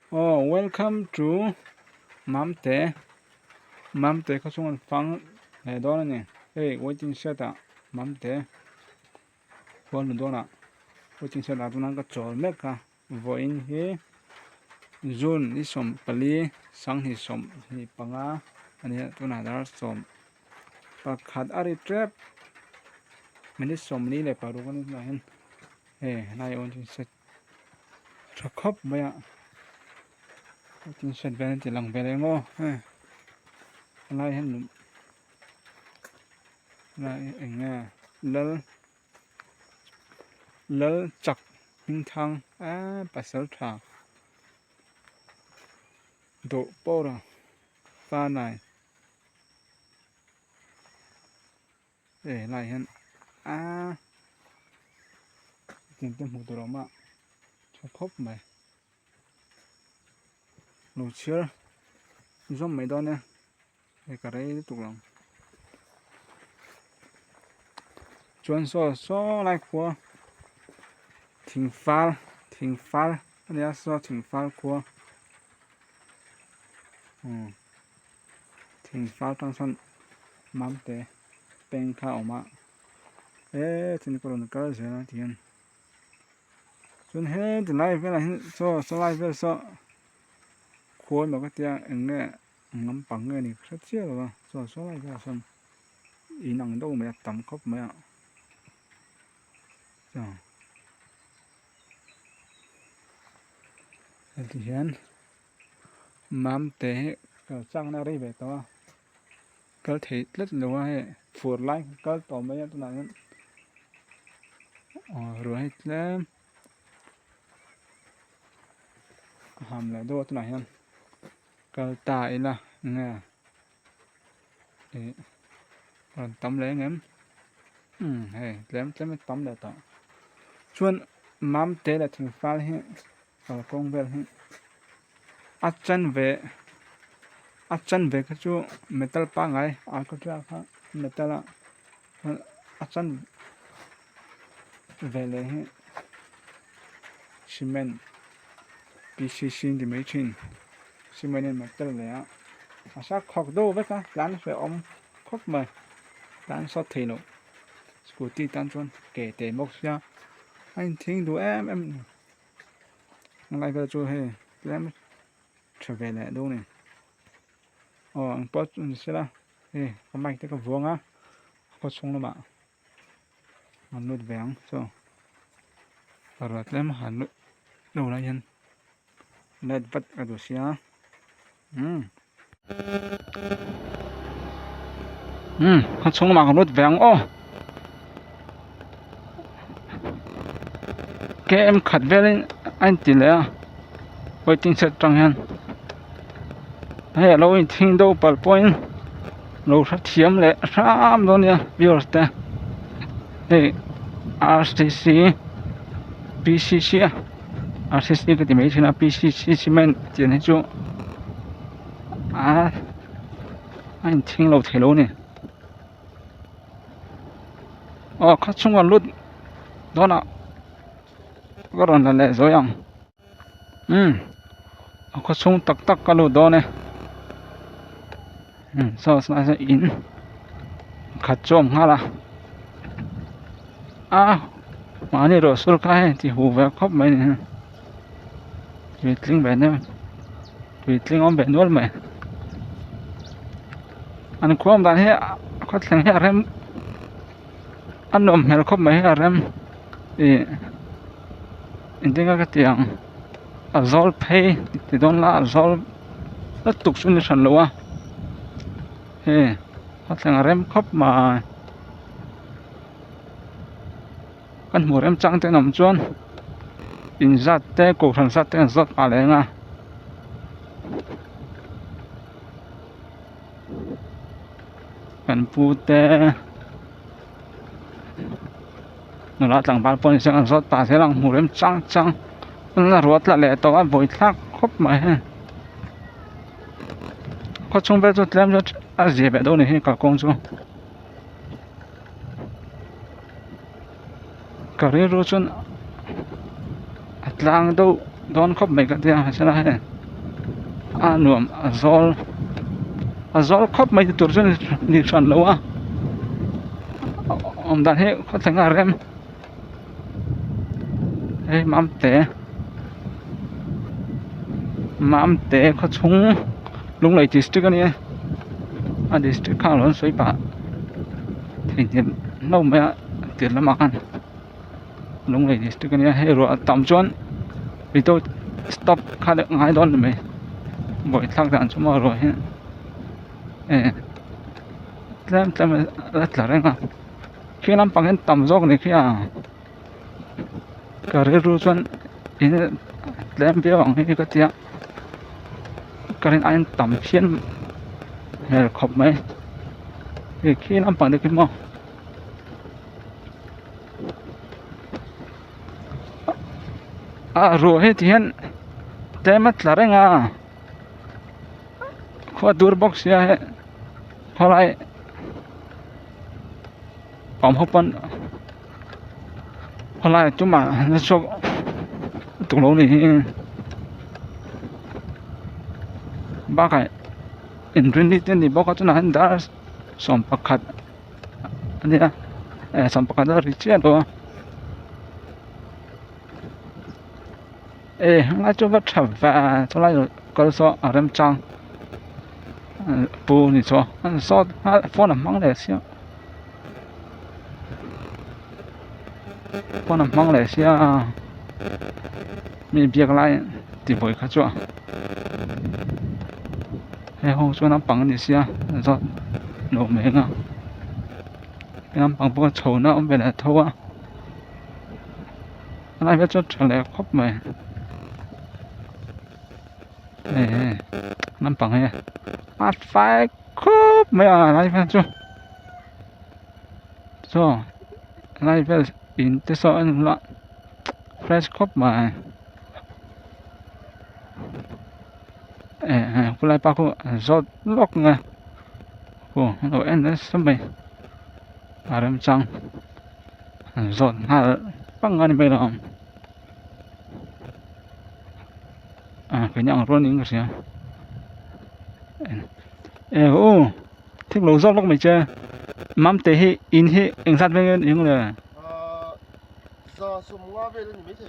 Oh, welcome to Mamte. Mamte เขาส่งกันฟังไหนดอนนี่เฮ้ย waiting shed อ่ะ Mamte บอลดอนอ่ะ waiting shed อ่ะตรงนั้นก็จอดเล็กอ่ะ voin เฮ zone นี่สมปลีสังหิสมหิปังอ่ะอันนี้ตัวนั้นดาสมปากขัดอาริเทรปมันนี่สมนี่เลยปารุกันนี่นะเห็นเฮ้ยนาย waiting shed ชักครบไหมอ่ะwaiting shed เป็นที่หลังเป็นเลยง้อเฮ้ยอะไรเห็นอะไรเองอ่ะลจักหิงทางปัสสาวะโดโประฟ้าไหนอะไรเห็นจริงเต็มหัวตัวเรามาชอบคบไหมหนูเชื่อยุ่งไม่ได้เนี่ยกระไรตุกหลังชวนโซ่ไล่ขัวทิ้งฟ้าอันนี้โซ่ทิ้งฟ้าขัวทิ้งฟ้าตั้งส่วนมั่มเตะเป็นข้าวออกมาทีนี้ก็ลงกระเสือนะที่นั่นชวนที่ไล่ไปละโซ่ไล่ไปโซ่ขัวมันก็เตี้ยเนี่ยน้ำปังเงี้ยนี่ชัดเจนเลยโซ่ไล่ไปส่วนอีนังดูไม่ต่ำครบไหมอ่ะจ้าที่เห็นมั่มเตะก็จ้างน่ารีบไปตัวก็เทเล็ดหรือว่าให้ฝูดไล่ก็ต่อไปตัวนั้นรวยแล้วทำอะไรด้วยตัวไหนนั่นก็ตายละเนี่ยcòn tắm lấy ngắm hey lém mới tắm đượcต่อชวนมั่มเตะละถึงฟ้าให้กงเวลให้อาจารย์เวก็จูเมทัลปังไงก็จะค่ะเมทัลอาจารย์เวเลยให้ซีเมนต์PCC ที่ไม่ชินซีเมนต์เมทัลเลยอาศักขอกดูไว้ค่ะร้านเสืออมครบไหมร้านสดทีโนสกูตี้ตั้งจนเก๋เตะมกเสียให้ทิ้งดูอะไรก็จะให้แล้วเฉยเลยดูนี่อังปอดนี่สิละทำไมถึงกับวงก็ส่งลงมามันนุดแหวงsoปรดแล้วมาหันดูอะไรยันเน็ตบัดกระดูเสียเขาส่งมากับนุดแหวงแกขัดเวลอันติเลยไว้ทิ้งเสร็จจังยันให้เราทิ้งดูปัลปอยน์เราเทียมเลย3ตัวเนี่ยวิวส์แต่RCC PCC RCC ก็จะไม่ใช่นะ PCC ซีเมนต์จะให้จูอันทิ้งเราเทโลเนี่ยเขาช่วงวันรุ่นโดนก็รอนนั่นแหละโซยังเขาช่วงตักก็รู้โดนเนี่ยสน่าจะอินขัดจมฮะล่ะมานี่รถสุดท้ายที่หูแววครบไหมเนี่ยวีดลิงแบบนี้วีดลิงอมแบบนู้นไหมอันความตอนนี้เขาแข่งให้อะไรอันนมเฮลครบไหมอะไรอินทิงก็เตียงAzol payที่โดนละAzolแล้วตุกสุนิชันเลยวะเขาแข่งอะไรครบมากันหัวเริ่มจังเต้นน้ำจวนอินซัดเต้กูทันซัดเต้ซัดอะไรนะกันพูดเต้นั่นละจังบ้านปนเสียงซัดตาเสียงหัวเริ่มจังนั่นละรถละแหละตัวบ่อยทักครบไหมเขาชงไปจุดเริ่มจุดเจ็บแบบโดนนี่กับกงจูก็เรียนรู้จนหลังดูโดนครบไม่กันเดียวใช่ไหม nuam azol khop mai tur chen ni chan lo a om dan he kho thanga rem hey mam te kho chung lung lai district ani a district khang lon soi pa thing no me tir lama kan lung lai district ani he ro tam chuan ri to stop kha de ngai don me boi thak dan chuma ro he tlem la tlarenga khilam pangen tam jok ni khia ka re ru chuan in tlem be wang hi ka tia karin ain tam phian he khop mai he khilam pang de ki mo ro he tian temat tlarenga kho dur box ya he kholai pom hopan kholai chuma na chok tuklo ni ba kai in rin ni boka chuna han da som pakhat ania som pakhat da ri chen do nga chu va thap va cholai ko so aram chang pu ni so ha phone mang le sia phone mang le sia mi biak lai ti boi kha chu he ho chu nam pang ni sia so no me nga nam pang po chou na om be la thowa lai ve chu chale khop mai nam pang he at phai khop mai lai ve chu so lai ve in te so an la fresh khop mai ku lai pa ku zot lok nga ku lo en sam mai aram chang zot ha pang ani mai lam cái nhang ron ning sia thích lâu gió lúc mày chơi mắm tê hi in hi anh sát với những người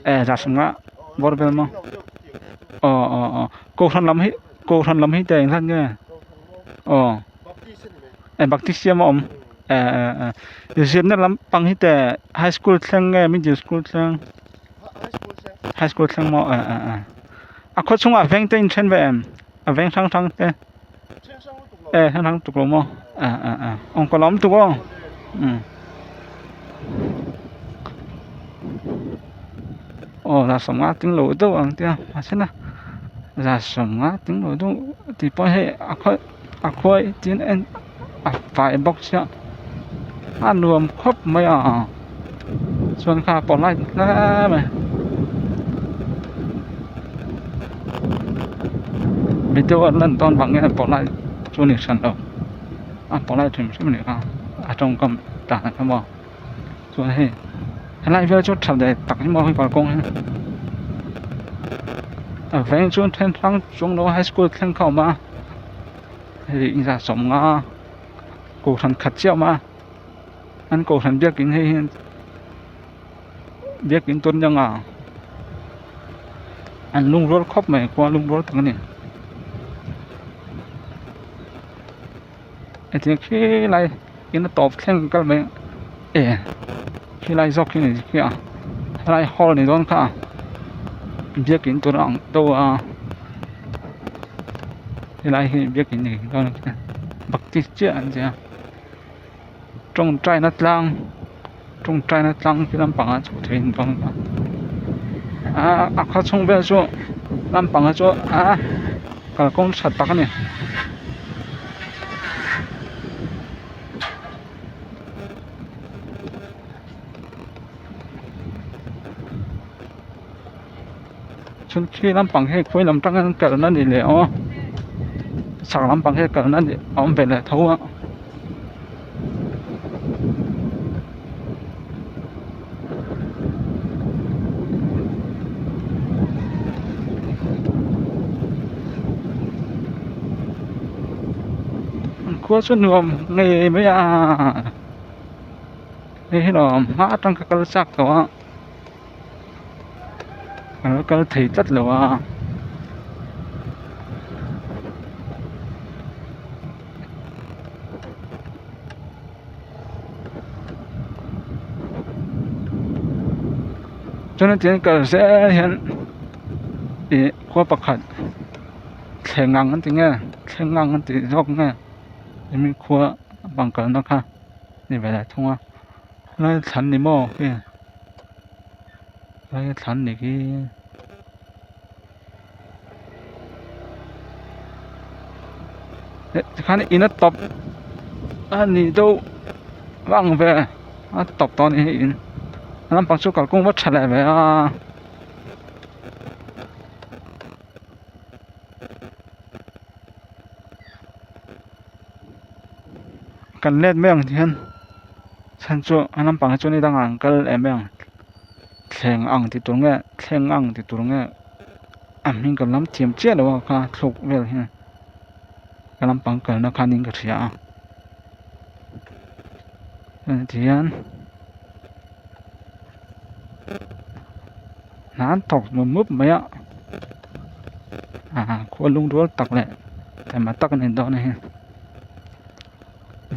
ra sum ngã bor bel mà cô thân lắm hi tê anh sát nghe bác tí xem mà giờ xem nó lắm bằng hi tê high school thang nghe middle school thang mà có chung à veng tên trên về em veng thang tê thang tục lắm mà ông có lắm tục không là sống á tiếng lối đâu anh tia mà xem nào là sống á tiếng lối đâu thì bao hệ khơi tiếng em phải bóc chứ ăn nuông khóc mấy xuân kha bỏ lại ra mày video lần toàn bằng nghe bỏ lại cho nên sản đâu bỏ lại thì mình sẽ trong cầm trả lại cái mỏ rồi hey lại video cho thật để tặng những mỏ hơi vào công vẽ cho thêm thằng chúng nó high school thêm khẩu mà thì ra sống cổ thần khát chiêu mà anh cổ thần biết kính hay biết kính tuân nhân anh lung rốt khóc mày qua lung rốt thằng này thì khi lại nó tộp thêm cái mấy khi lại dọc cái này kia lại hol này đó cả biết kính tuân ông đâu thì lại biết kính này đó bậc tiết chuyện gì trong trai nó lang cái làm bằng chỗ thuyền bằng khó chung về chỗ làm bằng chỗ cả con sạch tắc này chúng khi làm bằng hết khối làm trăng cả nó đi lẹ sạc làm bằng hết cả nó đi ông về lại thâu ครัวส่วนรวมไงไม่นี่หรอมาตั้งกระสักก็ว่าแล้วก็ถีจัดเลยว่าจนถึงก็เสียเห็นอีครัวประคัดแข่งงานกันจริงแข่งงานกันจริงรอกไงมีครัวบังกันนะคะนี่เวลาทุ่งแล้วฉันนี่หม้อแล้วฉันนี่กี่คันอินตบอันนี้ดูว่างไปตบตอนนี้อินน้ำปังชุกกับกุ้งวัดฉลาดไปกันเล่นแม่งที่ฉันจู่น้ำปังจู่นี่ต่างกันแม่งแข่งอ่างที่ตรงนี้แข่งอ่างที่ตรงนี้มีกันน้ำเทียมเจี๊ยดว่าค่ะถูกเวลเนี่ยกันน้ำปังกันนะคะนิ่งกันเสียที่ฉันน้ำตกมันมุบไหมควรลุงดูตักแหละแต่มาตักในตอนนี้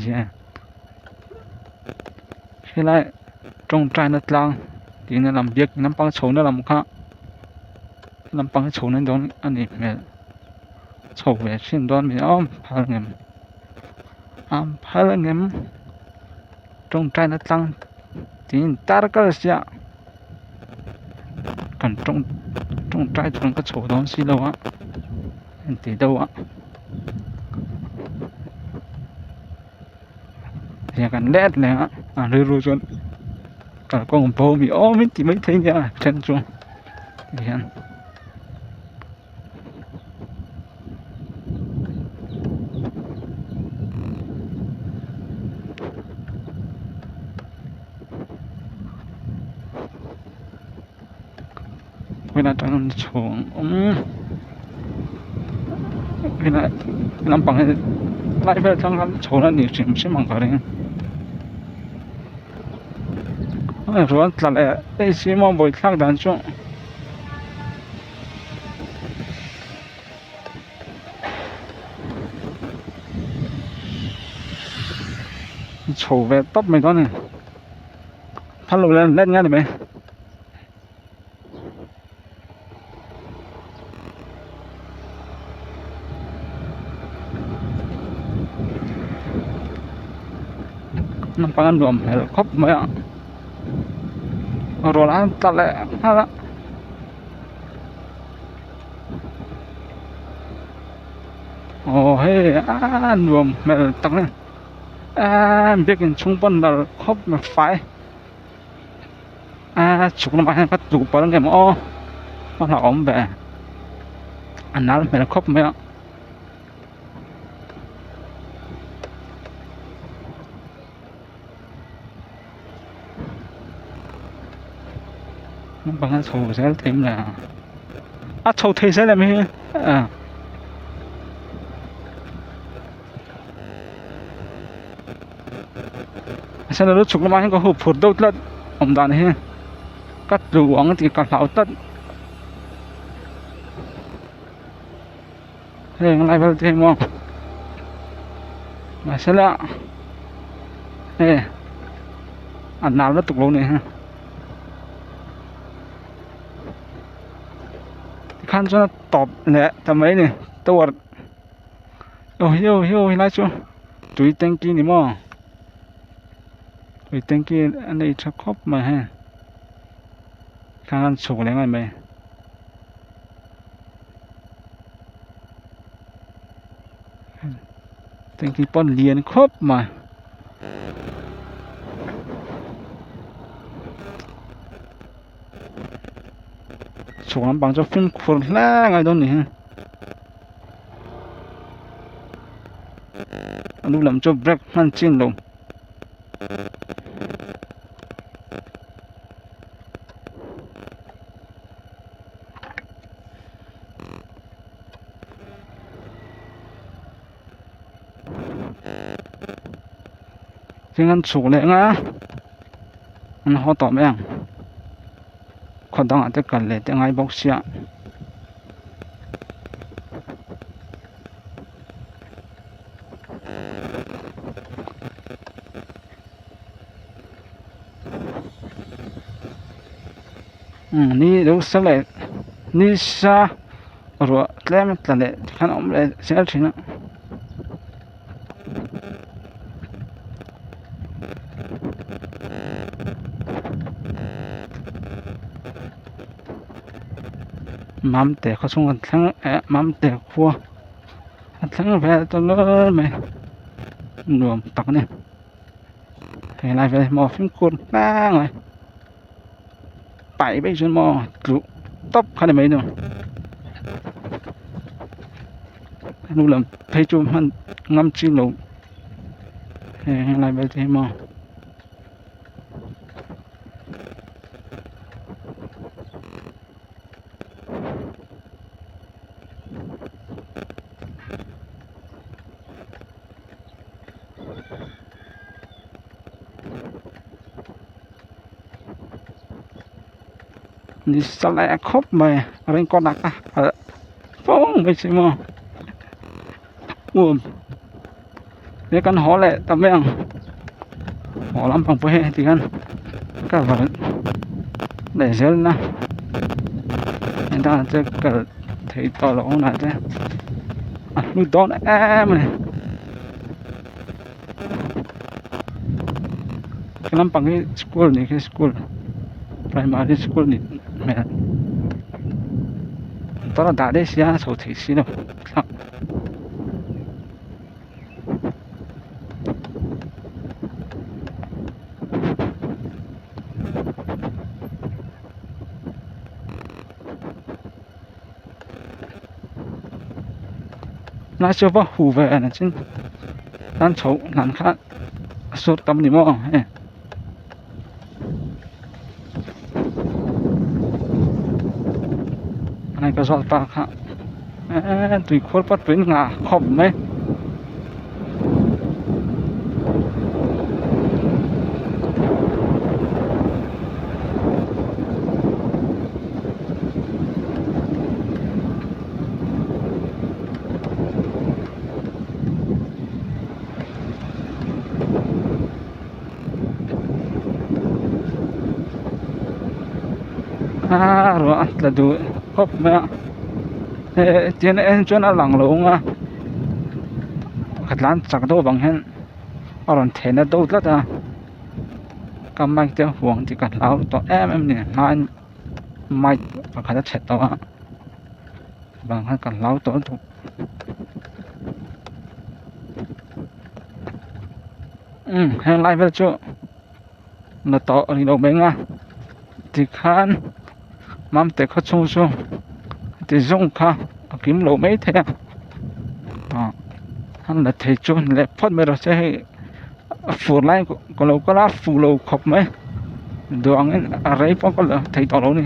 ใช่ที่ไรตรงใจนัดลังที่นั่นลำเบียกน้ำปังโฉนั่นลำข้าน้ำปังโฉนั่นโดนอันนี้แม่โฉแหวนชิ้นโดนมีพลังเงินพลังเงินตรงใจนัดลังที่ตาก็เสียกันตรงใจตรงก็โฉโดนสิแล้วตีเดาอย่างกันแลดเลยรู้จนก็กองโบมีไม่ตีไม่ถึงเนี่ยฉันจงอย่างเวลาตอนนั้นชงเวลาน้ำปังไล่ไปทั้งนั้นโฉนั่นนี่สิไม่มังกันเลยรู้ว่าตลาดไอ้สิ่งมันบ่อยทักดันช่วงโฉเวตับไม่ก่อนเนี่ยถ้าเราเล่นงานได้ไหมน้ำปังรวมครบไหมรอร้านตลาดฮะโอ้เฮ้รวมตักเนี่ยเบียกินชุ่มปนเราครบมาไฟฉุกน้ำมันก็ถูกปนกันมันหอมแบบอันนั้นครบไหมbằng cái sầu sẽ thêm là sầu thì sẽ là mấy sẽ là lúc chụp nó có hộp phụt đâu tất ông đàn này cắt ruộng thì cả lão tất thế ngay vào thêm không mà sẽ là nè ăn nào nó tục luôn này haขั้นจะตอบแหละทำไมเนี่ยตัวโอ้ยไล่ชัวจุยเต็งกี้นี่มั้งจุยเต็งกี้อันนี้จะครบมาฮะข้างสูงแรงไหมเต็งกี้ป้อนเรียนครบมาสูงน้ำปังจะฟินขุ่นแรงไงตรงนี้อันนู้นลำจะเบรกมันจิ้นลง ซึ่งอันสูงเลยงะมันหอตอแม่งคนต้องอาจจะกันเลยแต่ไงบอกเสียนี่ดูสักเลยนี่ซะรัวแล้วมันตันเลยขนมเลยเสียชิ้นมัมแต่เขาส่งกันทั้งมัมแต่ครัวทั้งแพร่ตลอดไหมรวมตักเนี่ยเห็นอะไรไปหมอฟิ้งกุนนั่งเลยไปไปจนหมอจุตบขนาดไหนเนาะรู้ลำเพจุมันงำจิ้งลงเห็นอะไรไปที่หมอนี่สลายครบไหมอะไรก็หนักอ่ะฟ้องไปสิหมอเนี่ยกันหอแหละตำแม่งหอลำพังไปที่กันก็ว่าได้เสร็จนะเห็นถ้าจะเกิดที่ต่อหลงนะจ๊ะลูกโดนมันกำลังปังที่สกูลนี่คือสกูล primary school นี่แม่ตอนด่าได้เสียสุดที่สิเนาะน่าจะว่าหูแหวนจริงนั่นโฉนั่นค่ะสุดกำนี่มั้งอะไรก็สอดปากค่ะตุยโคตรปัดเป็นงาขอบไหมรัวจะดูครบไหมเจนจนหลังลงขัดล้านสักตัวบางเห็นอรอนเทนตัวแล้วจ้ะก็ไม่จะห่วงที่กัดเราตัวเนี่ยไม่บางครั้งจะเฉดตัวบางครั้งกัดเราตัวถูกให้ไล่ไปจ้ะแล้วต่ออันนี้เราเบ่งที่ขันมัมแต่เขาชงที่ส่งค่ะกิมโลไม่เท่ฮันละเทจนเล็บพอดไม่รู้จะให้ฟูไล่ก็เราก็รับฟูเราขบไหมดวงอะไรพวกก็เลยเทต่อเรานี่